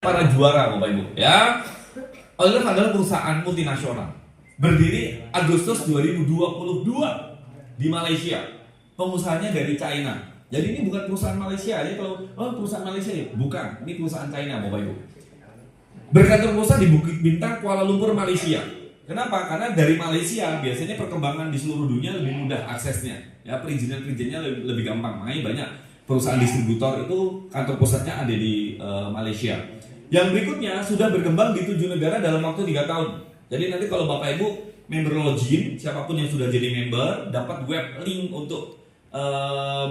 para juara Bapak Ibu ya. Olive adalah perusahaan multinasional berdiri Agustus 2022 di Malaysia. Pengusahanya dari China. Jadi ini bukan perusahaan Malaysia ya. Kalau perusahaan Malaysia ya, bukan. Ini perusahaan China Bapak Ibu. Berkantor pusat di Bukit Bintang, Kuala Lumpur, Malaysia. Kenapa? Karena dari Malaysia biasanya perkembangan di seluruh dunia lebih mudah aksesnya. Ya, perizinan-perizinannya lebih gampang. Makanya banyak perusahaan distributor itu kantor pusatnya ada di Malaysia. Yang berikutnya sudah berkembang di 7 negara dalam waktu 3 tahun. Jadi nanti kalau Bapak Ibu member login, siapapun yang sudah jadi member dapat web link untuk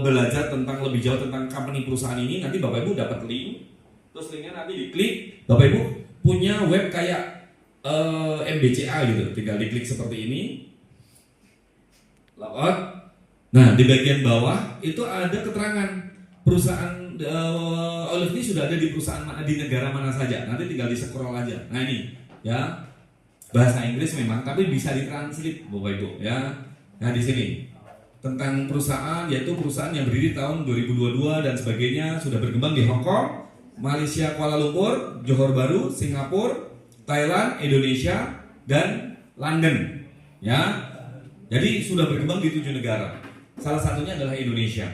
belajar tentang lebih jauh tentang company perusahaan ini. Nanti Bapak Ibu dapat link, terus linknya nanti diklik, Bapak Ibu punya web kayak MBCA gitu, tinggal diklik seperti ini, login. Nah di bagian bawah itu ada keterangan perusahaan Olive ini sudah ada di perusahaan di negara mana saja. Nanti tinggal di scroll aja. Nah ini ya bahasa Inggris memang, tapi bisa ditranslate Bapak Ibu ya. Nah di sini tentang perusahaan, yaitu perusahaan yang berdiri tahun 2022 dan sebagainya, sudah berkembang di Hong Kong, Malaysia, Kuala Lumpur, Johor Bahru, Singapura, Thailand, Indonesia, dan London ya. Jadi sudah berkembang di 7 negara. Salah satunya adalah Indonesia.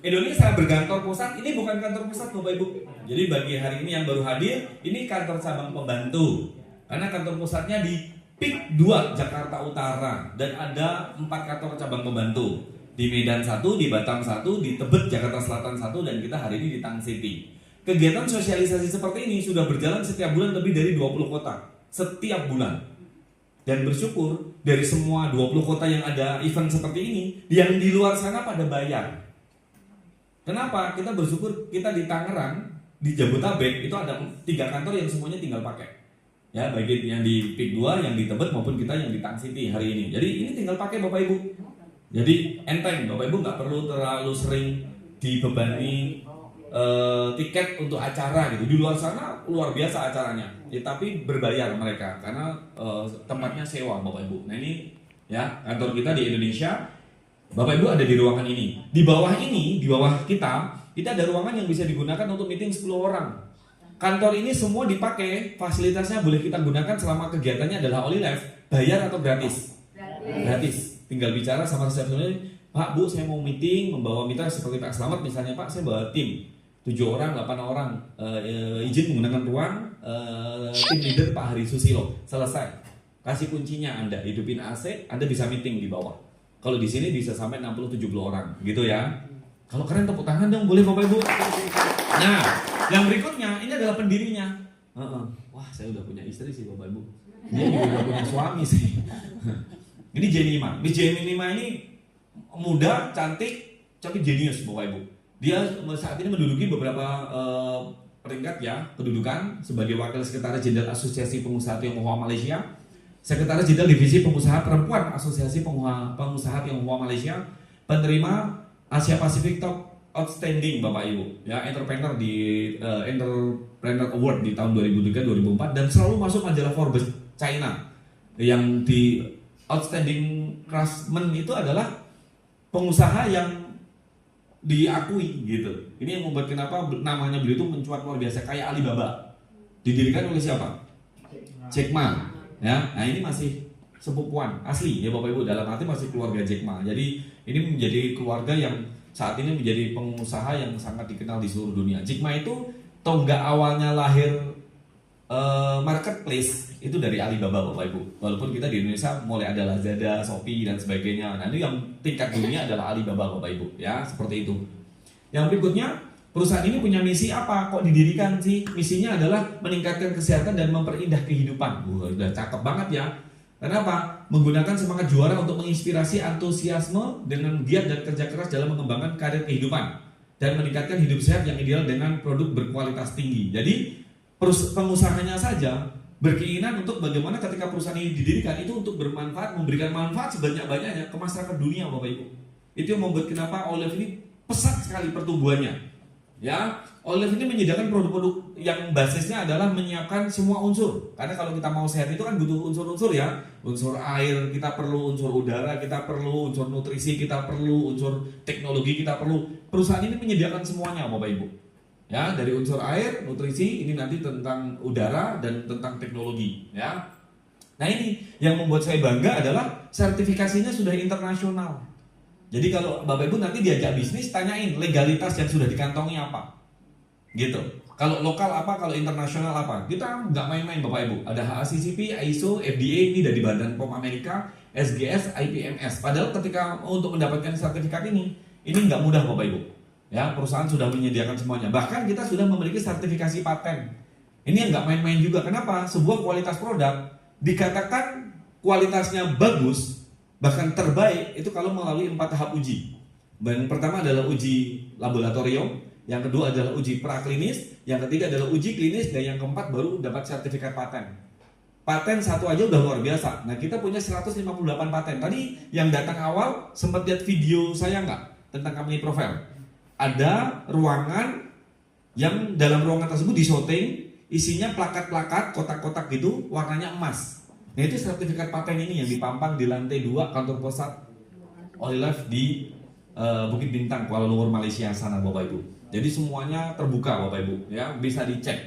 Indonesia berkantor pusat, ini bukan kantor pusat Bapak Ibu. Jadi bagi hari ini yang baru hadir, ini kantor cabang pembantu. Karena kantor pusatnya di PIK 2 Jakarta Utara dan ada 4 kantor cabang pembantu. Di Medan 1, di Batam 1, di Tebet Jakarta Selatan 1, dan kita hari ini di Tang City. Kegiatan sosialisasi seperti ini sudah berjalan setiap bulan lebih dari 20 kota. Setiap bulan. Dan bersyukur dari semua 20 kota yang ada event seperti ini, yang di luar sana pada bayar. Kenapa? Kita bersyukur kita di Tangerang, di Jabodetabek itu ada 3 kantor yang semuanya tinggal pakai. Ya, baik yang di PIK 2, yang di Tebet maupun kita yang di Tang City hari ini. Jadi ini tinggal pakai Bapak Ibu. Jadi enteng, Bapak Ibu nggak perlu terlalu sering dibebani tiket untuk acara gitu. Di luar sana luar biasa acaranya. Ya, tapi berbayar mereka karena tempatnya sewa Bapak Ibu. Nah ini ya kantor kita di Indonesia. Bapak Ibu ada di ruangan ini. Di bawah ini, di bawah kita ada ruangan yang bisa digunakan untuk meeting 10 orang. Kantor ini semua dipakai, fasilitasnya boleh kita gunakan selama kegiatannya adalah Olive. Bayar atau gratis? Gratis. Tinggal bicara sama resepsionis, Pak, Bu, saya mau meeting, membawa mitra seperti Pak Slamet misalnya, Pak, saya bawa tim 7 orang, 8 orang, izin menggunakan ruang, tim leader Pak Hari Susilo. Selesai. Kasih kuncinya Anda, hidupin AC, Anda bisa meeting di bawah. Kalau di sini bisa sampai 60-70 orang, gitu ya. Kalau keren tepuk tangan dong, boleh Bapak Ibu. Nah, yang berikutnya ini adalah pendirinya. Wah, saya udah punya istri sih Bapak Ibu. Dia juga udah punya suami sih. Ini Jenima. Miss Jenima ini muda, cantik, tapi jenius Bapak Ibu. Dia saat ini menduduki beberapa peringkat ya, kedudukan sebagai Wakil Sekretaris Jenderal Asosiasi Pengusaha Tionghoa Malaysia, Sekretaris Jenderal Divisi Pengusaha Perempuan Asosiasi Pengusaha Tionghoa Malaysia, penerima Asia Pacific Top Outstanding Bapak Ibu, ya entrepreneur di Entrepreneur Award di tahun 2003-2004 dan selalu masuk majalah Forbes China. Yang di Outstanding Craftsman itu adalah pengusaha yang diakui gitu. Ini yang membuat kenapa namanya beliau itu mencuat luar biasa, kayak Alibaba. Didirikan oleh siapa? Jack Ma. Ya, nah ini masih sepupuan asli ya Bapak Ibu, dalam arti masih keluarga Jack Ma. Jadi ini menjadi keluarga yang saat ini menjadi pengusaha yang sangat dikenal di seluruh dunia. Jack Ma itu tonggak awalnya lahir marketplace itu dari Alibaba Bapak Ibu. Walaupun kita di Indonesia mulai ada Lazada, Shopee dan sebagainya. Nah ini yang tingkat dunia adalah Alibaba Bapak Ibu ya, seperti itu. Yang berikutnya, perusahaan ini punya misi apa? Kok didirikan sih? Misinya adalah meningkatkan kesehatan dan memperindah kehidupan. Udah cakep banget ya. Kenapa? Menggunakan semangat juara untuk menginspirasi antusiasme dengan giat dan kerja keras dalam mengembangkan karir kehidupan dan meningkatkan hidup sehat yang ideal dengan produk berkualitas tinggi. Jadi pengusahanya saja berkeinginan untuk bagaimana ketika perusahaan ini didirikan itu untuk bermanfaat, memberikan manfaat sebanyak-banyaknya ke masyarakat dunia Bapak Ibu. Itu yang membuat kenapa Olive ini pesat sekali pertumbuhannya. Ya, Olive ini menyediakan produk-produk yang basisnya adalah menyiapkan semua unsur. Karena kalau kita mau sehat itu kan butuh unsur-unsur ya. Unsur air, kita perlu unsur udara, kita perlu unsur nutrisi, kita perlu unsur teknologi, kita perlu. Perusahaan ini menyediakan semuanya Bapak Ibu. Ya, dari unsur air, nutrisi, ini nanti tentang udara dan tentang teknologi, ya. Nah, ini yang membuat saya bangga adalah sertifikasinya sudah internasional. Jadi kalau Bapak Ibu nanti diajak bisnis, tanyain legalitas yang sudah dikantongi apa. Gitu. Kalau lokal apa, kalau internasional apa. Kita nggak main-main Bapak Ibu. Ada HACCP, ISO, FDA, ini dari Badan POM Amerika, SGS, IPMS. Padahal ketika untuk mendapatkan sertifikat ini nggak mudah Bapak Ibu. Ya, perusahaan sudah menyediakan semuanya. Bahkan kita sudah memiliki sertifikasi paten. Ini yang nggak main-main juga. Kenapa? Sebuah kualitas produk dikatakan kualitasnya bagus, bahkan terbaik, itu kalau melalui 4 tahap uji. Yang pertama adalah uji laboratorium, yang kedua adalah uji praklinis, yang ketiga adalah uji klinis, dan yang keempat baru dapat sertifikat paten. Paten satu aja udah luar biasa. Nah, kita punya 158 paten. Tadi yang datang awal sempat lihat video saya nggak tentang company profile? Ada ruangan yang dalam ruangan tersebut disyuting, isinya plakat-plakat, kotak-kotak gitu, warnanya emas. Nah, itu sertifikat paten ini yang dipampang di lantai 2 kantor pusat Olilef di Bukit Bintang, Kuala Lumpur, Malaysia sana Bapak Ibu. Jadi semuanya terbuka Bapak Ibu, ya, bisa dicek.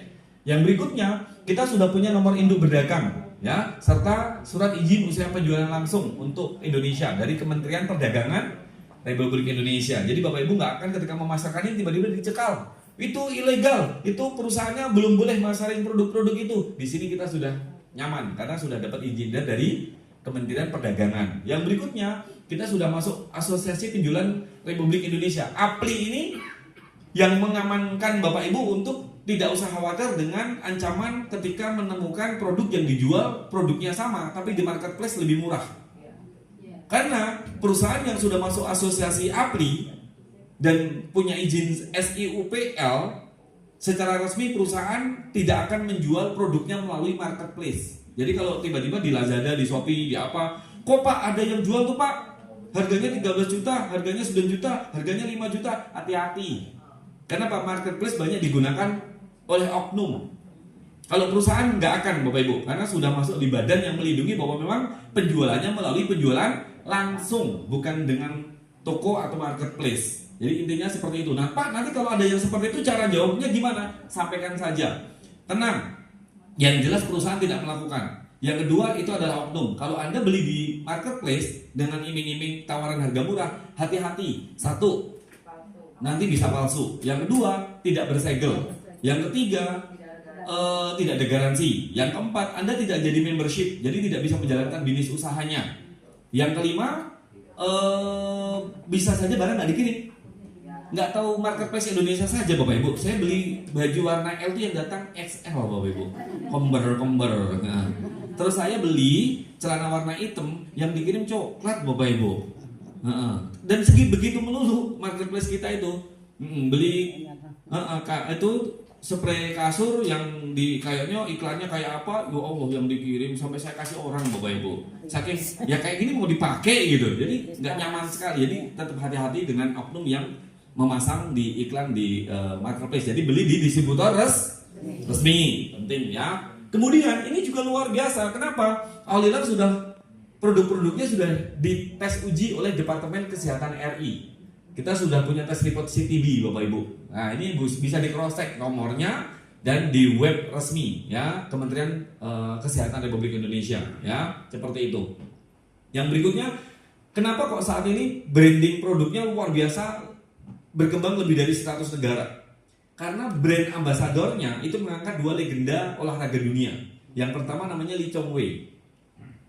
Yang berikutnya, kita sudah punya nomor induk berdagang, ya, serta surat izin usaha penjualan langsung untuk Indonesia dari Kementerian Perdagangan Republik Indonesia. Jadi Bapak Ibu nggak akan ketika memasarkan ini tiba-tiba dicekal. Itu ilegal, itu perusahaannya belum boleh masarin produk-produk itu. Di sini kita sudah nyaman karena sudah dapat izin dari Kementerian Perdagangan. Yang berikutnya, kita sudah masuk Asosiasi Penjualan Republik Indonesia. APLI ini yang mengamankan Bapak Ibu untuk tidak usah khawatir dengan ancaman ketika menemukan produk yang dijual produknya sama tapi di marketplace lebih murah. Karena perusahaan yang sudah masuk asosiasi APLI dan punya izin SIUPL, secara resmi perusahaan tidak akan menjual produknya melalui marketplace. Jadi kalau tiba-tiba di Lazada, di Shopee, di apa, kok Pak ada yang jual tuh Pak, harganya 13 juta, harganya 9 juta, harganya 5 juta, hati-hati. Karena Pak marketplace banyak digunakan oleh oknum. Kalau perusahaan nggak akan Bapak Ibu, karena sudah masuk di badan yang melindungi bahwa memang penjualannya melalui penjualan langsung, bukan dengan toko atau marketplace. Jadi intinya seperti itu. Nah Pak, nanti kalau ada yang seperti itu cara jawabnya gimana? Sampaikan saja. Tenang. Yang jelas perusahaan tidak melakukan. Yang kedua itu adalah oknum. Kalau Anda beli di marketplace dengan iming-iming tawaran harga murah, hati-hati. Satu, nanti bisa palsu. Yang kedua, tidak bersegel. Yang ketiga, tidak ada garansi. Yang keempat, Anda tidak jadi membership, jadi tidak bisa menjalankan bisnis usahanya. Yang kelima, bisa saja barang nggak dikirim. Nggak tahu marketplace Indonesia saja Bapak Ibu. Saya beli baju warna L itu yang datang XL Bapak Ibu. Komber. Nah. Terus saya beli celana warna hitam yang dikirim coklat Bapak Ibu. Dan segi begitu melulu marketplace kita itu. Beli itu spray kasur yang di kayaknya iklannya kayak apa, ya Allah yang dikirim sampai saya kasih orang Bapak Ibu. Saking ya kayak gini mau dipakai gitu. Jadi nggak nyaman sekali. Jadi tetap hati-hati dengan oknum yang memasang di iklan di marketplace. Jadi beli di distributor resmi, penting ya. Kemudian ini juga luar biasa. Kenapa? Olilef sudah produk-produknya sudah dites uji oleh Departemen Kesehatan RI. Kita sudah punya tes report CTB Bapak Ibu. Nah ini bisa di cross check nomornya dan di web resmi ya Kementerian Kesehatan Republik Indonesia ya seperti itu. Yang berikutnya, kenapa kok saat ini branding produknya luar biasa berkembang lebih dari 100 negara? Karena brand ambasadornya itu mengangkat 2 legenda olahraga dunia. Yang pertama namanya Lee Chong Wei,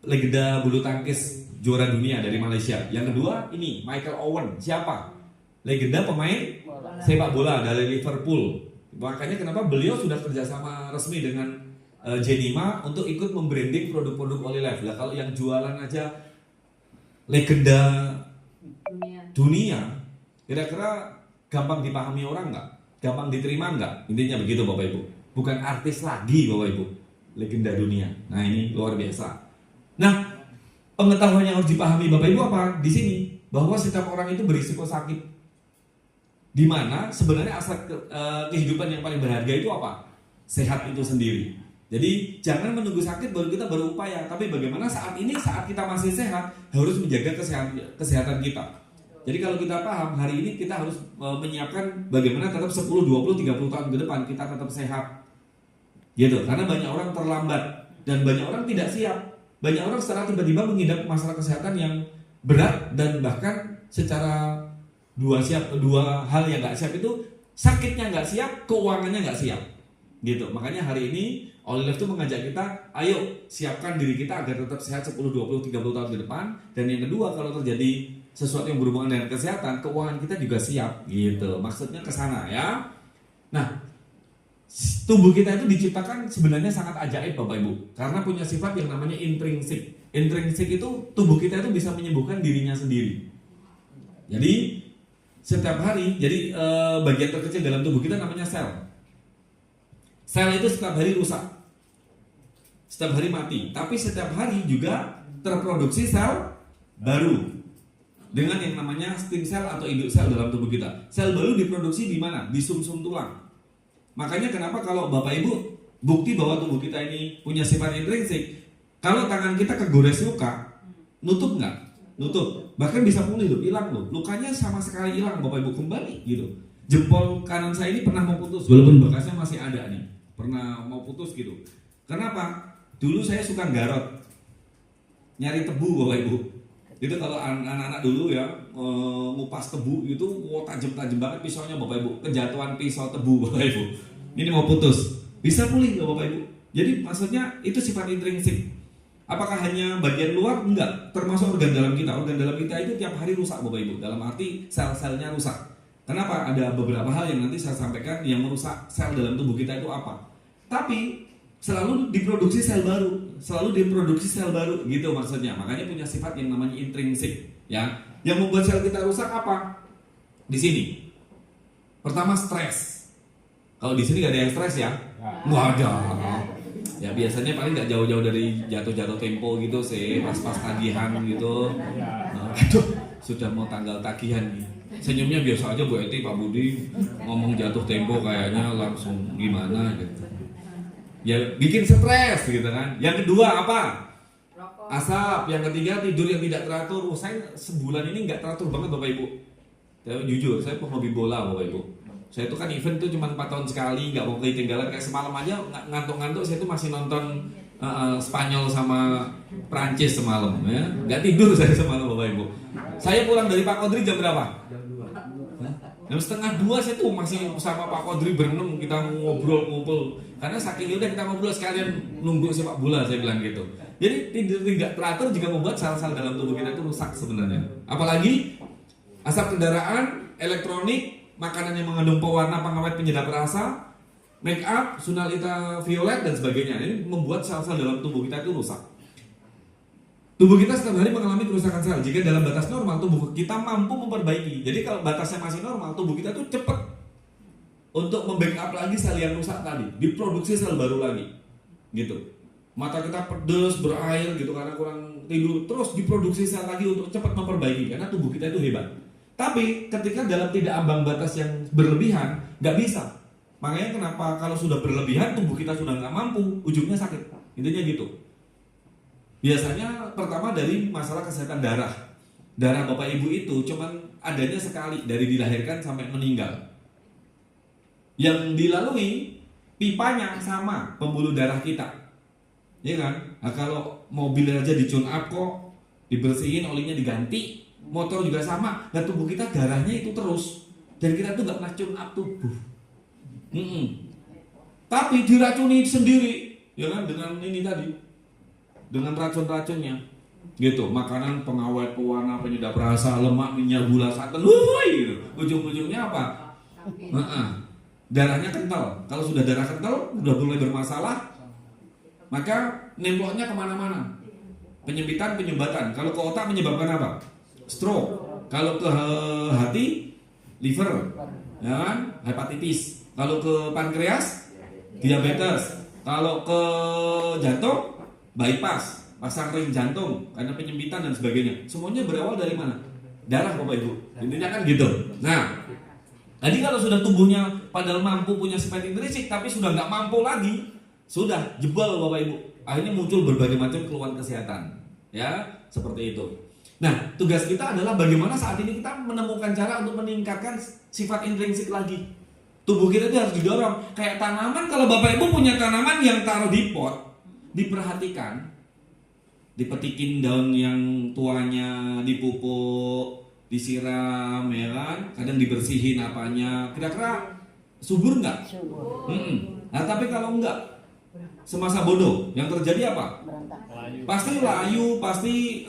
legenda bulu tangkis juara dunia dari Malaysia. Yang kedua ini Michael Owen, siapa? Legenda pemain sepak bola dari Liverpool. Makanya kenapa beliau sudah kerjasama resmi dengan J5 untuk ikut membranding produk-produk Olilef. Lah kalau yang jualan aja legenda dunia, kira-kira gampang dipahami orang nggak? Gampang diterima nggak? Intinya begitu Bapak Ibu. Bukan artis lagi Bapak Ibu, legenda dunia. Nah ini luar biasa. Nah pengetahuan yang harus dipahami Bapak Ibu apa di sini? Bahwa setiap orang itu berisiko sakit. Di mana sebenarnya aspek kehidupan yang paling berharga itu apa? Sehat itu sendiri. Jadi jangan menunggu sakit baru kita berupaya. Tapi bagaimana saat ini, saat kita masih sehat, harus menjaga kesehatan kita. Jadi kalau kita paham, hari ini kita harus menyiapkan bagaimana tetap 10, 20, 30 tahun ke depan kita tetap sehat. Gitu. Karena banyak orang terlambat dan banyak orang tidak siap. Banyak orang secara tiba-tiba mengidap masalah kesehatan yang berat dan bahkan secara dua hal yang nggak siap itu, sakitnya nggak siap, keuangannya nggak siap. Gitu. Makanya hari ini Olive itu mengajak kita, ayo siapkan diri kita agar tetap sehat 10, 20, 30 tahun ke depan. Dan yang kedua, kalau terjadi sesuatu yang berhubungan dengan kesehatan, keuangan kita juga siap. Gitu. Maksudnya ke sana ya. Nah, tubuh kita itu diciptakan sebenarnya sangat ajaib Bapak Ibu. Karena punya sifat yang namanya intrinsik. Intrinsik itu tubuh kita itu bisa menyembuhkan dirinya sendiri. Jadi setiap hari, bagian terkecil dalam tubuh kita namanya sel. Sel itu setiap hari rusak, setiap hari mati. Tapi setiap hari juga terproduksi sel baru dengan yang namanya stem cell atau induk sel dalam tubuh kita. Sel baru diproduksi di mana? Di sumsum tulang. Makanya kenapa kalau Bapak Ibu bukti bahwa tubuh kita ini punya sifat intrinsik, kalau tangan kita kegores luka, nutup nggak? Nutup. Bahkan bisa pulih loh, hilang loh. Lukanya sama sekali hilang, Bapak Ibu kembali gitu. Jempol kanan saya ini pernah mau putus, walaupun bekasnya masih ada nih. Pernah mau putus gitu. Kenapa? Dulu saya suka garot, nyari tebu Bapak Ibu. Itu kalau anak-anak dulu ya ngupas tebu itu, tajam-tajam banget pisaunya Bapak Ibu. Kejatuhan pisau tebu Bapak Ibu. Ini mau putus, bisa pulih loh Bapak Ibu. Jadi maksudnya itu sifat intrinsik. Apakah hanya bagian luar? Enggak, termasuk organ dalam kita. Organ dalam kita itu tiap hari rusak Bapak Ibu. Dalam arti sel-selnya rusak. Kenapa? Ada beberapa hal yang nanti saya sampaikan yang merusak sel dalam tubuh kita itu apa. Tapi selalu diproduksi sel baru, gitu maksudnya. Makanya punya sifat yang namanya intrinsik, ya. Yang membuat sel kita rusak apa? Di sini. Pertama stres. Kalau di sini nggak ada yang stres ya? Nggak ada. Ya biasanya paling nggak jauh-jauh dari jatuh-jatuh tempo gitu sih, pas-pas tagihan gitu. Aduh, sudah mau tanggal tagihan nih. Senyumnya biasa aja Bu Eti, Pak Budi ngomong jatuh tempo kayaknya langsung gimana gitu. Ya bikin stres gitu kan. Yang kedua apa? Asap. Yang ketiga tidur yang tidak teratur. Saya sebulan ini nggak teratur banget Bapak Ibu. Ya, jujur, saya penghobi bola Bapak Ibu. Saya itu kan event tuh cuma 4 tahun sekali, nggak mau ketinggalan. Kayak semalam aja ngantuk-ngantuk, saya tuh masih nonton Spanyol sama Prancis semalam ya. Nggak tidur saya semalam Bapak Ibu. Saya pulang dari Pak Kodri jam berapa? Jam 1:30 saya tuh masih sama Pak Kodri berenam, kita ngobrol-ngobrol. Karena saking udah kita ngobrol sekalian nunggu sepak bola, saya bilang gitu. Jadi tidur tidak teratur juga membuat sel-sel dalam tubuh kita itu rusak sebenarnya. Apalagi asap kendaraan, elektronik, makanan yang mengandung pewarna, pengawet, penyedap rasa, make up, sunal ultraviolet dan sebagainya. Ini membuat sel-sel dalam tubuh kita itu rusak. Tubuh kita setiap hari mengalami kerusakan sel. Jika dalam batas normal, tubuh kita mampu memperbaiki. Jadi kalau batasnya masih normal, tubuh kita tuh cepat untuk membackup lagi sel yang rusak tadi, diproduksi sel baru lagi, gitu. Mata kita pedes, berair gitu karena kurang tidur, terus diproduksi sel lagi untuk cepat memperbaiki. Karena tubuh kita itu hebat. Tapi ketika dalam tidak ambang batas yang berlebihan, nggak bisa. Makanya kenapa kalau sudah berlebihan, tubuh kita sudah nggak mampu, ujungnya sakit. Intinya gitu. Biasanya pertama dari masalah kesehatan darah. Darah Bapak Ibu itu cuman adanya sekali dari dilahirkan sampai meninggal. Yang dilalui pipanya sama pembuluh darah kita. Ya kan? Nah, kalau mobil aja di-tune up kok, dibersihin, olinya diganti, motor juga sama. Dan tubuh kita darahnya itu terus. Dan kita tuh nggak pernah tune up tubuh. Tapi diracuni sendiri, ya kan, dengan ini tadi. Dengan racun-racunnya gitu, makanan pengawet, pewarna, penyedap rasa, lemak, minyak, gula, santan, gitu. Ujung-ujungnya apa? Darahnya kental. Kalau sudah darah kental, sudah mulai bermasalah, maka nemploknya kemana-mana. Penyempitan, penyumbatan. Kalau ke otak menyebabkan apa? Stroke. Kalau ke hati, liver, ya kan? Hepatitis. Kalau ke pankreas, diabetes. Kalau ke jantung, bypass, pasang ring jantung karena penyempitan dan sebagainya. Semuanya berawal dari mana? Darah Bapak Ibu. Intinya kan gitu. Nah, jadi kalau sudah tubuhnya padahal mampu punya sifat intrinsik tapi sudah nggak mampu lagi, sudah jebol Bapak Ibu. Akhirnya muncul berbagai macam keluhan kesehatan. Ya, seperti itu. Nah, tugas kita adalah bagaimana saat ini kita menemukan cara untuk meningkatkan sifat intrinsik lagi. Tubuh kita itu harus didorong. Kayak tanaman, kalau Bapak Ibu punya tanaman yang taruh di pot, diperhatikan, dipetikin daun yang tuanya, dipupuk, disiram, ya kan? Kadang dibersihin apanya. Kira-kira subur nggak? Subur. Nah, tapi kalau enggak, semasa bodoh, yang terjadi apa? Pasti layu, pasti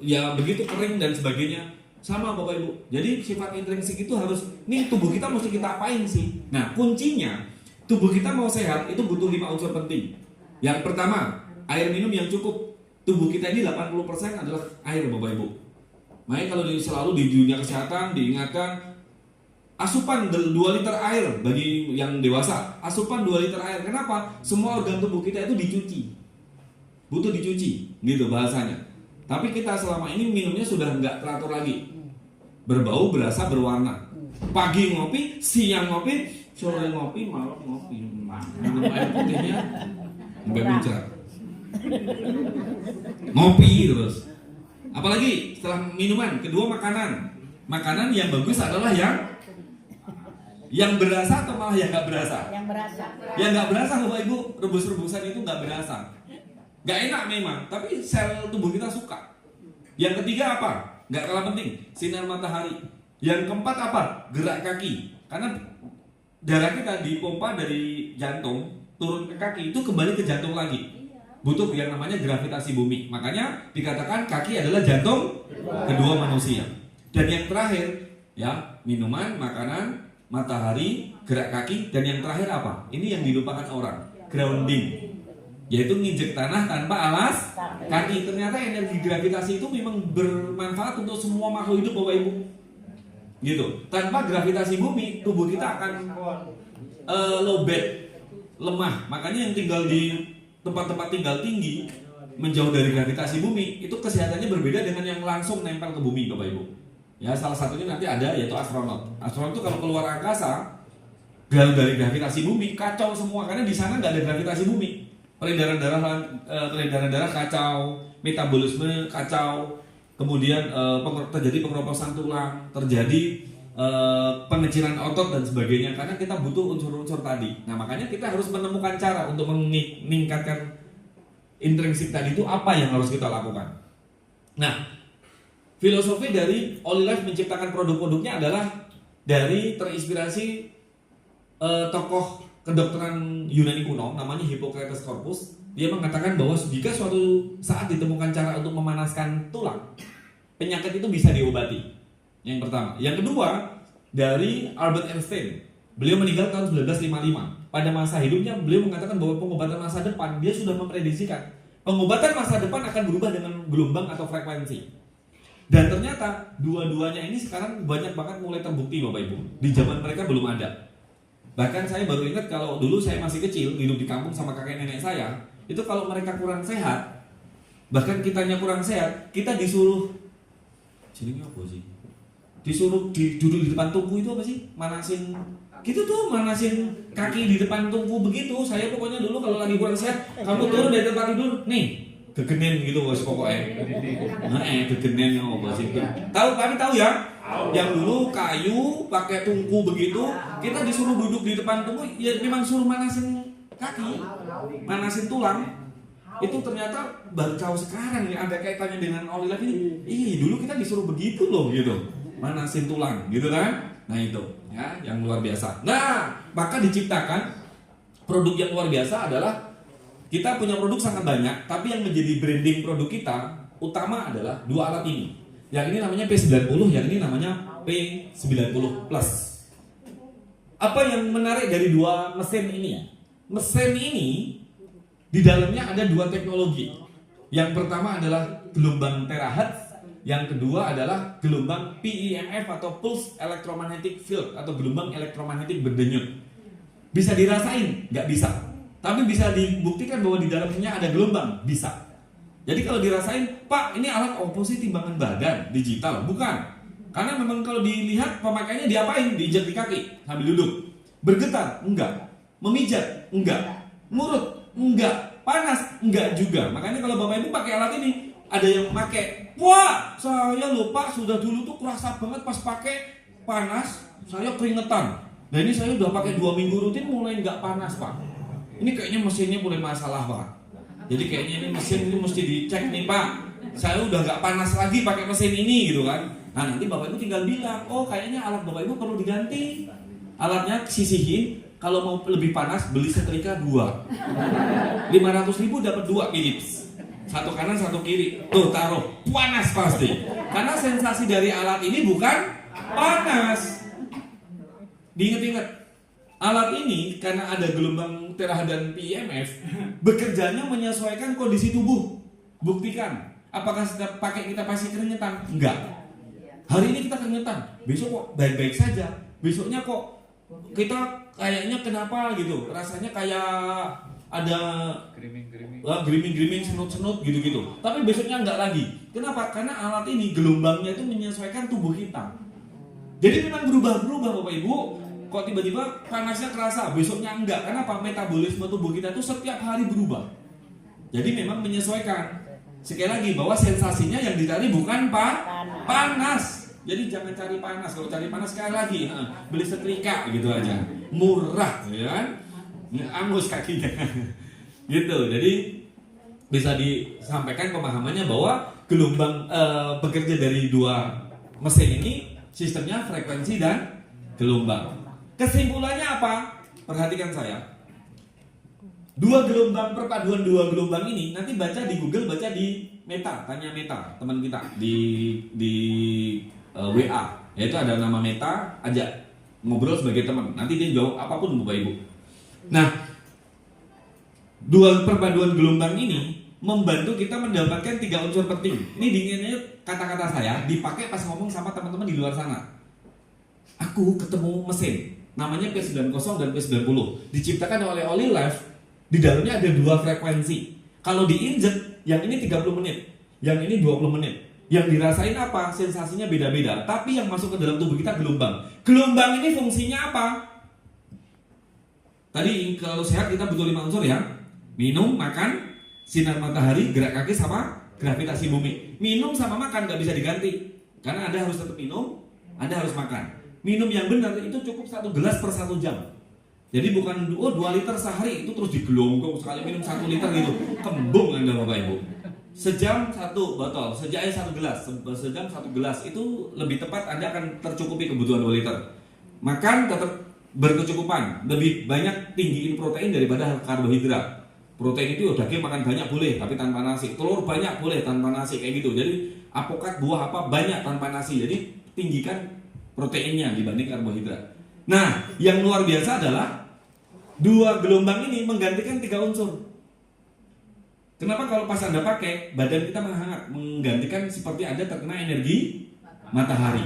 ya begitu kering dan sebagainya. Sama Bapak Ibu. Jadi sifat intrinsik itu harus, nih tubuh kita mesti kita apain sih? Nah, kuncinya tubuh kita mau sehat itu butuh 5 unsur penting. Yang pertama, air minum yang cukup. Tubuh kita ini 80% adalah air Bapak Ibu. Makanya kalau selalu di dunia kesehatan diingatkan asupan 2 liter air bagi yang dewasa. Asupan 2 liter air. Kenapa? Semua organ tubuh kita itu dicuci. Butuh dicuci, gitu bahasanya. Tapi kita selama ini minumnya sudah nggak teratur lagi. Berbau, berasa, berwarna. Pagi ngopi, siang ngopi, sore ngopi, malam ngopi. Minum air putihnya sampai muncrat. Ngopi terus. Apalagi setelah minuman, kedua makanan. Makanan yang bagus adalah yang berasa atau malah yang nggak berasa? Yang berasa. Yang nggak berasa Bapak Ibu, rebus-rebusan itu nggak berasa. Nggak enak memang, tapi sel tubuh kita suka. Yang ketiga apa? Nggak kalah penting, sinar matahari. Yang keempat apa? Gerak kaki. Karena darah kita dipompa dari jantung turun ke kaki, itu kembali ke jantung lagi. Butuh yang namanya gravitasi bumi. Makanya dikatakan kaki adalah jantung kedua manusia. Dan yang terakhir, ya, minuman, makanan, matahari, gerak kaki, dan yang terakhir apa? Ini yang dilupakan orang, grounding. Yaitu nginjek tanah tanpa alas kaki. Ternyata energi gravitasi itu memang bermanfaat untuk semua makhluk hidup Bapak Ibu. Gitu. Tanpa gravitasi bumi, tubuh kita akan lowbat, lemah. Makanya yang tinggal di tempat-tempat tinggal tinggi, menjauh dari gravitasi bumi, itu kesehatannya berbeda dengan yang langsung nempel ke bumi Bapak Ibu. Ya, salah satunya nanti ada yaitu astronot. Astronot itu kalau keluar angkasa, dari gravitasi bumi kacau semua karena di sana nggak ada gravitasi bumi. Peredaran darah kacau, metabolisme kacau, kemudian terjadi pengeroposan tulang, terjadi pengecilan otot dan sebagainya karena kita butuh unsur-unsur tadi. Nah, makanya kita harus menemukan cara untuk meningkatkan intrinsik tadi itu apa yang harus kita lakukan. Nah, filosofi dari Olive menciptakan produk-produknya adalah dari terinspirasi tokoh kedokteran Yunani kuno namanya Hippocrates Corpus. Dia mengatakan bahwa jika suatu saat ditemukan cara untuk memanaskan tulang, penyakit itu bisa diobati. Yang pertama. Yang kedua, dari Albert Einstein. Beliau meninggal tahun 1955. Pada masa hidupnya beliau mengatakan bahwa pengobatan masa depan dia sudah memprediksikan pengobatan masa depan akan berubah dengan gelombang atau frekuensi. Dan ternyata dua-duanya ini sekarang banyak banget mulai terbukti Bapak Ibu. Di zaman mereka belum ada. Bahkan saya baru ingat kalau dulu saya masih kecil, hidup di kampung sama kakek nenek saya, itu kalau mereka kurang sehat, bahkan kitanya kurang sehat, kita disuruh jadinya apa sih? Disuruh duduk di depan tungku itu apa sih? Manasin gitu tuh, manasin kaki di depan tungku begitu. Saya pokoknya dulu kalau lagi kurang sehat, kamu turun dari tempat tidur, nih gegenen gitu bos pokoknya. Nah, gegenen ya bos itu. Kami tahu ya. Yang dulu kayu pakai tungku begitu, kita disuruh duduk di depan tungku, ya memang suruh manasin kaki, manasin tulang. Itu ternyata baru tahu sekarang ya ada kaitannya dengan Olive ini. Dulu kita disuruh begitu loh gitu, manasin tulang gitu kan. Nah itu ya yang luar biasa. Nah, maka diciptakan produk yang luar biasa adalah kita punya produk sangat banyak, tapi yang menjadi branding produk kita utama adalah dua alat ini. Yang ini namanya P90, yang ini namanya P90 Plus. Apa yang menarik dari dua mesin ini ya? Mesin ini di dalamnya ada dua teknologi. Yang pertama adalah gelombang terahertz, yang kedua adalah gelombang PEMF atau Pulse Electromagnetic Field atau gelombang elektromagnetik berdenyut. Bisa dirasain? Nggak bisa. Tapi bisa dibuktikan bahwa di dalamnya ada gelombang? Bisa. Jadi kalau dirasain, Pak, ini alat oposisi timbangan badan digital, bukan? Karena memang kalau dilihat pemakaiannya diapain? Diinjak di kaki sambil duduk. Bergetar? Enggak. Memijat? Enggak. Murut? Enggak. Panas? Enggak juga. Makanya kalau Bapak Ibu pakai alat ini, Ada yang pakai, wah saya lupa sudah dulu tuh kerasa banget pas pakai panas, saya keringetan. Nah ini saya udah pakai 2 minggu rutin mulai nggak panas Pak. Ini kayaknya mesinnya mulai masalah Pak. Jadi kayaknya ini mesin ini mesti dicek nih Pak. Saya udah nggak panas lagi pakai mesin ini gitu kan. Nah nanti Bapak Ibu tinggal bilang, oh kayaknya alat Bapak Ibu perlu diganti. Alatnya sisihin, kalau mau lebih panas beli setrika 2. 500.000 dapat 2 Philips. Satu kanan satu kiri, tuh taruh, panas pasti. Karena sensasi dari alat ini bukan panas. Diingat-ingat, alat ini karena ada gelombang TRH dan PEMF, bekerjanya menyesuaikan kondisi tubuh. Buktikan, apakah setiap pakai kita pasti keringetan? Enggak. Hari ini kita keringetan, besok kok baik-baik saja. Besoknya kok kita kayaknya kenapa gitu, rasanya kayak ada gerimis, senut-senut gitu-gitu. Tapi besoknya enggak lagi. Kenapa? Karena alat ini gelombangnya itu menyesuaikan tubuh kita. Jadi memang berubah-berubah Bapak Ibu. Kok tiba-tiba panasnya kerasa, besoknya enggak. Kenapa? Metabolisme tubuh kita itu setiap hari berubah. Jadi memang menyesuaikan. Sekali lagi bahwa sensasinya yang dicari bukan panas. Jadi jangan cari panas. Kalau cari panas sekali lagi, beli setrika gitu aja. Murah, ya kan? Angus kakinya. Gitu. Jadi bisa disampaikan pemahamannya bahwa gelombang bekerja dari 2 mesin ini sistemnya frekuensi dan gelombang. Kesimpulannya apa? Perhatikan saya. 2 gelombang, perpaduan 2 gelombang ini nanti baca di Google, baca di Meta, tanya Meta, teman kita di WA. Yaitu ada nama Meta, ajak ngobrol sebagai teman. Nanti dia jawab apapun Bapak Ibu. Nah, 2 perpaduan gelombang ini membantu kita mendapatkan 3 unsur penting. Ini dinginnya kata-kata saya dipakai pas ngomong sama teman-teman di luar sana. Aku ketemu mesin, namanya P90 dan P90. Diciptakan oleh Oli Life. Di dalamnya ada 2 frekuensi. Kalau diinjek, yang ini 30 menit, yang ini 20 menit. Yang dirasain apa? Sensasinya beda-beda. Tapi yang masuk ke dalam tubuh kita gelombang. Gelombang ini fungsinya apa? Tadi kalau sehat kita butuh 5 unsur ya. Minum, makan, sinar matahari, gerak kaki sama gravitasi bumi. Minum sama makan nggak bisa diganti. Karena Anda harus tetap minum, Anda harus makan. Minum yang benar itu cukup 1 gelas per 1 jam. Jadi bukan 2 liter sehari itu terus digelonggong sekali minum 1 liter gitu. Kembung Anda Bapak Ibu. Sejam 1 botol, sejam 1 gelas, sejam 1 gelas itu lebih tepat Anda akan tercukupi kebutuhan 2 liter. Makan tetap berkecukupan, lebih banyak tinggiin protein daripada karbohidrat. Protein itu daging makan banyak boleh tapi tanpa nasi. Telur banyak boleh tanpa nasi kayak gitu. Jadi apokat buah apa banyak tanpa nasi. Jadi tinggikan proteinnya dibanding karbohidrat. Nah, yang luar biasa adalah 2 gelombang ini menggantikan 3 unsur. Kenapa kalau pas Anda pakai badan kita menghangat, menggantikan seperti Anda terkena energi matahari.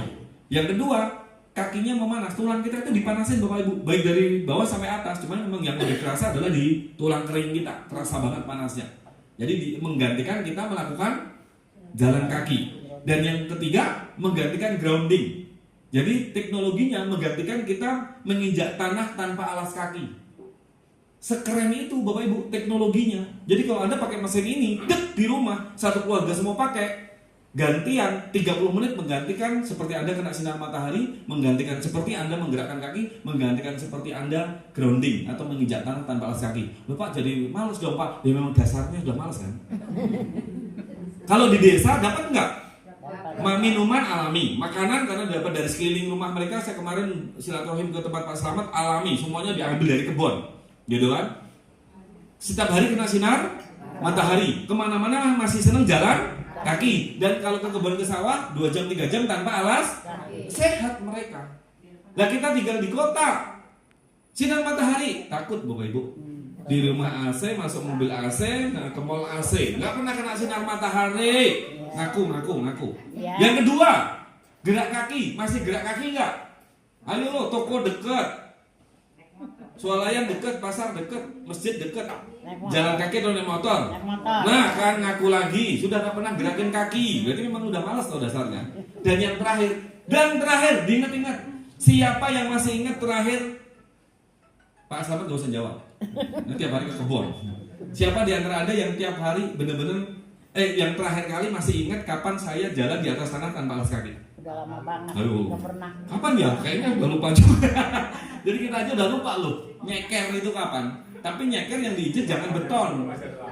Yang kedua, kakinya memanas, tulang kita itu dipanasin Bapak Ibu, baik dari bawah sampai atas. Cuman memang yang lebih kerasa adalah di tulang kering kita, terasa banget panasnya. Jadi menggantikan kita melakukan jalan kaki. Dan yang ketiga, menggantikan grounding. Jadi teknologinya menggantikan kita menginjak tanah tanpa alas kaki. Sekeren itu Bapak Ibu teknologinya. Jadi kalau Anda pakai mesin ini, di rumah, satu keluarga semua pakai, gantian 30 menit menggantikan seperti Anda kena sinar matahari, menggantikan seperti Anda menggerakkan kaki, menggantikan seperti Anda grounding atau menginjak tanah tanpa alas kaki. Bapak jadi males dong Pak. Ya memang dasarnya sudah males kan. Kalau di desa dapat enggak? Minuman alami, makanan karena dapat dari sekeliling rumah mereka. Saya kemarin silaturahim ke tempat Pak Slamet, alami, semuanya diambil dari kebun, gitu kan? Setiap hari kena sinar matahari, kemana-mana masih seneng jalan kaki. Dan kalau ke kebun ke sawah 2 jam 3 jam tanpa alas, sehat mereka. Lah kita tinggal di kota, sinar matahari takut Bapak Ibu. Di rumah AC, masuk mobil AC, ke mall AC, nggak pernah kena sinar matahari. Ngaku. Ya. Yang kedua, gerak kaki, masih gerak kaki nggak? Ayo lo, toko dekat, swalayan dekat, pasar dekat, masjid dekat, jalan kaki atau naik motor. Nah kan ngaku lagi, sudah nggak pernah gerakin kaki, berarti memang udah malas tau dasarnya. Dan yang terakhir, diingat-ingat, siapa yang masih ingat terakhir? Pak Slamet gak usah jawab. Nanti tiap hari ke kebun. Siapa di antara Anda yang tiap hari benar-benar Yang terakhir kali masih ingat kapan saya jalan di atas tanah tanpa alas kaki? Udah lama banget. Aduh. Nggak pernah. Kapan ya? Kayaknya udah lupa juga. Jadi kita aja udah lupa loh. Nyeker itu kapan? Tapi nyeker yang diinjek jangan beton,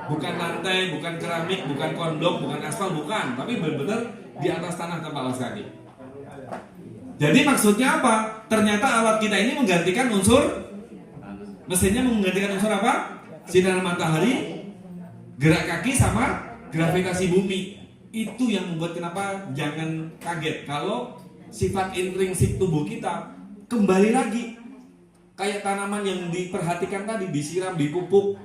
bukan lantai, bukan keramik, bukan konblok, bukan aspal, bukan. Tapi benar-benar di atas tanah tanpa alas kaki. Jadi maksudnya apa? Ternyata alat kita ini menggantikan unsur, mesinnya menggantikan unsur apa? Sinar matahari, gerak kaki sama gravitasi bumi. Itu yang membuat kenapa jangan kaget kalau sifat intrinsik tubuh kita kembali lagi kayak tanaman yang diperhatikan tadi, disiram, dipupuk,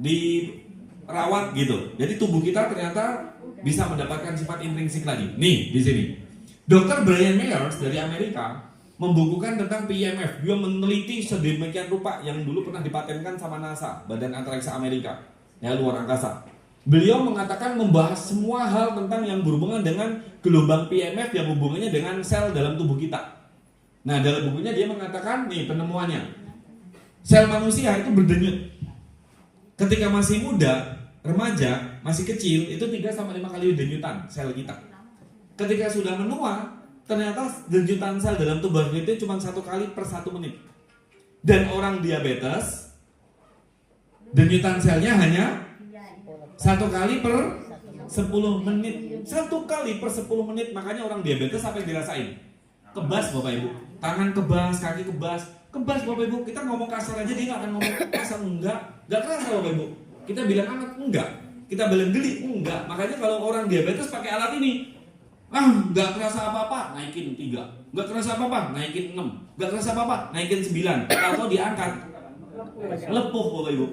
dirawat gitu. Jadi tubuh kita ternyata bisa mendapatkan sifat intrinsik lagi. Nih di sini, Dr. Brian Myers dari Amerika membukukan tentang PEMF. Dia meneliti sedemikian rupa yang dulu pernah dipatenkan sama NASA, Badan Antariksa Amerika, ya luar angkasa. Beliau mengatakan membahas semua hal tentang yang berhubungan dengan gelombang PEMF yang hubungannya dengan sel dalam tubuh kita. Nah, dalam bukunya dia mengatakan nih penemuannya. Sel manusia itu berdenyut. Ketika masih muda, remaja, masih kecil, itu 3-5 kali denyutan sel kita. Ketika sudah menua, ternyata denyutan sel dalam tubuh kita itu cuma 1 kali per 1 menit. Dan orang diabetes, denyutan selnya hanya 1 kali per 10 menit. 1 kali per 10 menit. Makanya orang diabetes apa yang dirasain? Kebas Bapak Ibu. Tangan kebas, kaki kebas. Kebas Bapak Ibu. Kita ngomong kasar aja dia gak akan ngomong kasar. Enggak kerasa Bapak Ibu. Kita bilang anak, enggak. Kita bilang geli, enggak. Makanya kalau orang diabetes pakai alat ini, nggak kerasa apa-apa, naikin 3. Nggak kerasa apa-apa, naikin 6. Nggak kerasa apa-apa, naikin 9. Kalau diangkat, lepuh Bapak Ibu.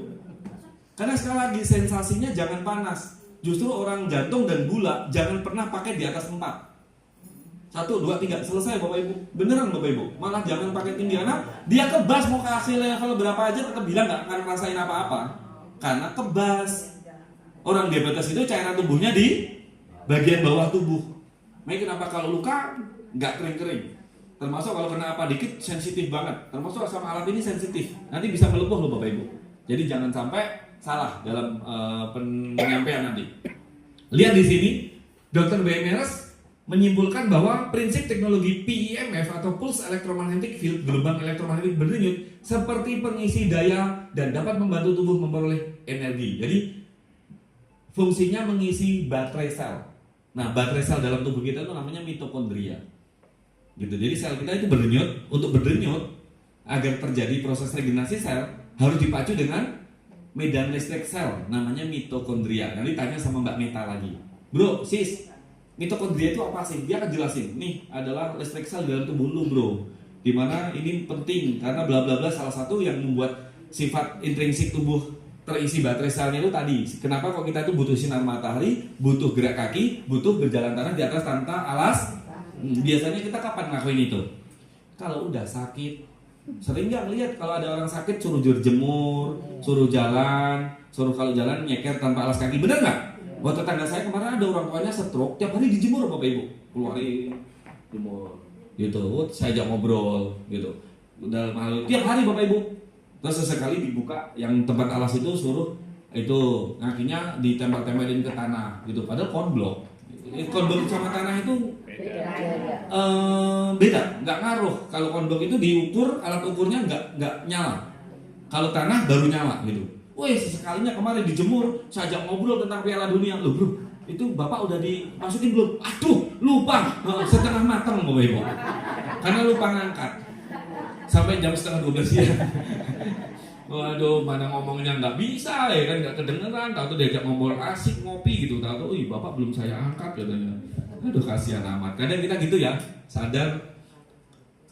Karena sekali lagi sensasinya jangan panas. Justru orang jantung dan gula jangan pernah pakai di atas 4. 1, 2, 3, selesai Bapak Ibu. Beneran Bapak Ibu. Malah jangan pakai tinggi, karena dia kebas mau kasih level berapa aja tetap bilang nggak akan ngerasain apa-apa. Karena kebas. Orang diabetes itu cairan tubuhnya di bagian bawah tubuh. Makanya kenapa kalau luka nggak kering-kering. Termasuk kalau kena apa dikit sensitif banget. Termasuk sama alat ini sensitif. Nanti bisa melepuh loh Bapak Ibu. Jadi jangan sampai salah dalam penyampaian nanti. Lihat di sini, Dr. Myers menyimpulkan bahwa prinsip teknologi PEMF atau Pulse Electromagnetic Field, gelombang elektromagnetik berdenyut, seperti pengisi daya dan dapat membantu tubuh memperoleh energi. Jadi fungsinya mengisi baterai sel. Nah, baterai sel dalam tubuh kita itu namanya mitokondria. Gitu. Jadi sel kita itu berdenyut. Untuk berdenyut agar terjadi proses regenerasi sel harus dipacu dengan medan listrik sel, namanya mitokondria. Nanti tanya sama Mbak Meta lagi. Bro, sis, mitokondria itu apa sih? Dia akan jelasin. Nih adalah listrik sel dalam tubuh lu, bro. Dimana ini penting karena bla bla bla, salah satu yang membuat sifat intrinsik tubuh terisi baterai selnya itu tadi. Kenapa kok kita itu butuh sinar matahari, butuh gerak kaki, butuh berjalan tanah di atas tanpa alas? Biasanya kita kapan ngakuin itu? Kalau udah sakit. Sering nggak ngeliat kalau ada orang sakit suruh jemur, suruh jalan, suruh kalau jalan nyeker tanpa alas kaki, bener nggak? Buat tetangga saya kemarin ada orang tuanya stroke, tiap hari dijemur Bapak Ibu, keluarin, jemur, gitu. Saya ajak ngobrol, gitu. Udah malu, tiap hari Bapak Ibu. Terus sesekali dibuka yang tempat alas itu suruh itu kakinya ditempel-tempelin ke tanah, gitu. Padahal konblok. Konblok sama tanah itu beda, nggak ngaruh. Kalau konblok itu diukur, alat ukurnya nggak nyala. Kalau tanah baru nyala gitu. Wih, sesekalinya kemarin dijemur, saya ajak ngobrol tentang Piala Dunia. Loh bro, itu bapak udah dimasukin belum? Aduh, lupa, setengah matang Bapak Ibu. Karena lupa ngangkat. Sampai jam setengah 12 siang. Waduh, mana ngomongnya nggak bisa ya kan, nggak kedengeran. Tahu tuh diajak ngobrol asik ngopi gitu. Tahu tuh, bapak belum saya angkat katanya. Aduh, kasihan amat. Kadang kita gitu ya, sadar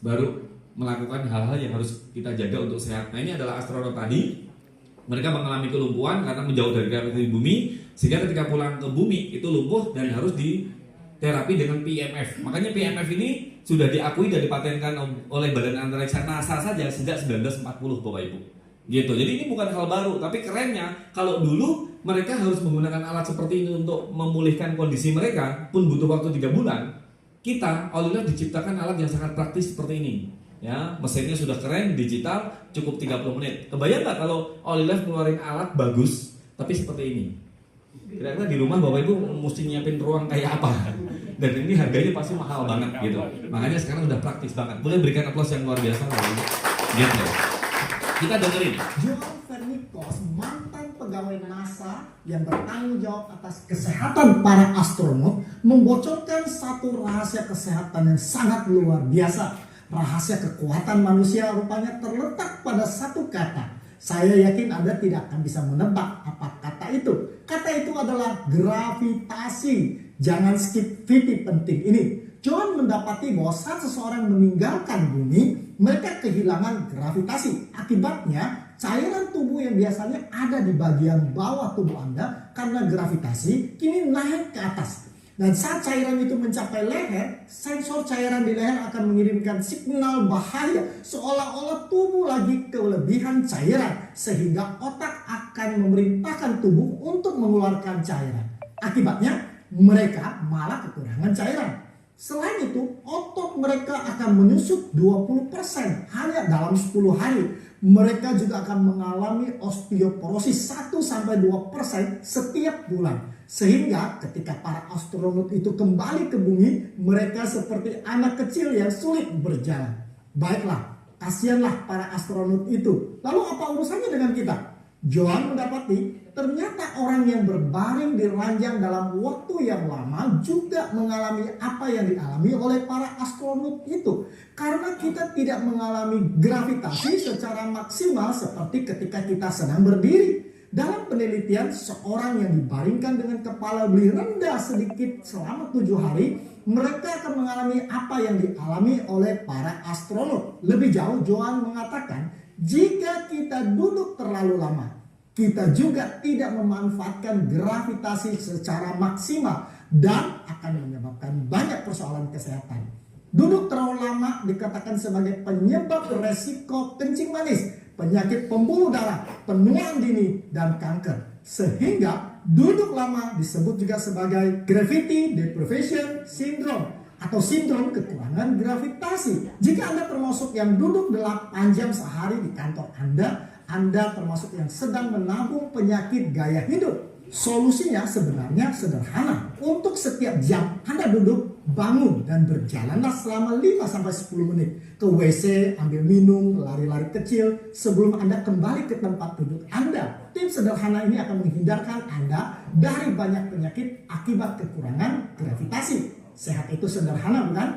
baru melakukan hal-hal yang harus kita jaga untuk sehat. Nah ini adalah astronot tadi. Mereka mengalami kelumpuhan karena menjauh dari gravitasi bumi, sehingga ketika pulang ke bumi itu lumpuh dan harus diterapi dengan PEMF. Makanya PEMF ini sudah diakui dan dipatenkan oleh Badan Antariksa NASA saja sejak 1940 Bapak Ibu. Gitu. Jadi ini bukan hal baru, tapi kerennya kalau dulu mereka harus menggunakan alat seperti ini untuk memulihkan kondisi mereka pun butuh waktu 3 bulan. Kita Oliver diciptakan alat yang sangat praktis seperti ini. Ya, mesinnya sudah keren, digital, cukup 30 menit. Kebayang nggak kalau Oliver ngeluarin alat bagus tapi seperti ini? Kira-kira di rumah Bapak Ibu mesti nyiapin ruang kayak apa? Dan ini harganya pasti mahal banget gitu. Makanya sekarang udah praktis banget. Boleh berikan aplaus yang luar biasa lagi. Gitu. Kita dengerin. Joel Vernikos, mantan pegawai NASA yang bertanggung jawab atas kesehatan para astronot, membocorkan satu rahasia kesehatan yang sangat luar biasa. Rahasia kekuatan manusia rupanya terletak pada satu kata. Saya yakin Anda tidak akan bisa menebak apa kata itu. Kata itu adalah gravitasi. Jangan skip titik penting ini. John mendapati bahwa saat seseorang meninggalkan bumi, mereka kehilangan gravitasi. Akibatnya, cairan tubuh yang biasanya ada di bagian bawah tubuh Anda karena gravitasi kini naik ke atas. Dan saat cairan itu mencapai leher, sensor cairan di leher akan mengirimkan signal bahaya seolah-olah tubuh lagi kelebihan cairan, sehingga otak akan memerintahkan tubuh untuk mengeluarkan cairan. Akibatnya, mereka malah kekurangan cairan. Selain itu, otot mereka akan menyusut 20% hanya dalam 10 hari. Mereka juga akan mengalami osteoporosis 1-2% setiap bulan. Sehingga ketika para astronot itu kembali ke bumi, mereka seperti anak kecil yang sulit berjalan. Baiklah, kasihanlah para astronot itu. Lalu apa urusannya dengan kita? Johan mendapati ternyata orang yang berbaring di ranjang dalam waktu yang lama juga mengalami apa yang dialami oleh para astronot itu. Karena kita tidak mengalami gravitasi secara maksimal seperti ketika kita sedang berdiri. Dalam penelitian, seorang yang dibaringkan dengan kepala beli rendah sedikit selama 7 hari, mereka akan mengalami apa yang dialami oleh para astronot. Lebih jauh, Johan mengatakan, jika kita duduk terlalu lama, kita juga tidak memanfaatkan gravitasi secara maksimal dan akan menyebabkan banyak persoalan kesehatan. Duduk terlalu lama dikatakan sebagai penyebab resiko kencing manis, penyakit pembuluh darah, penuaan dini, dan kanker. Sehingga duduk lama disebut juga sebagai gravity deprivation syndrome atau sindrom kekurangan gravitasi. Jika Anda termasuk yang duduk 8 jam sehari di kantor Anda termasuk yang sedang menabung penyakit gaya hidup. Solusinya sebenarnya sederhana. Untuk setiap jam Anda duduk, bangun dan berjalanlah selama 5-10 menit ke WC, ambil minum, lari-lari kecil sebelum Anda kembali ke tempat duduk Anda. Tips sederhana ini akan menghindarkan Anda dari banyak penyakit akibat kekurangan gravitasi. Sehat itu sederhana, bukan?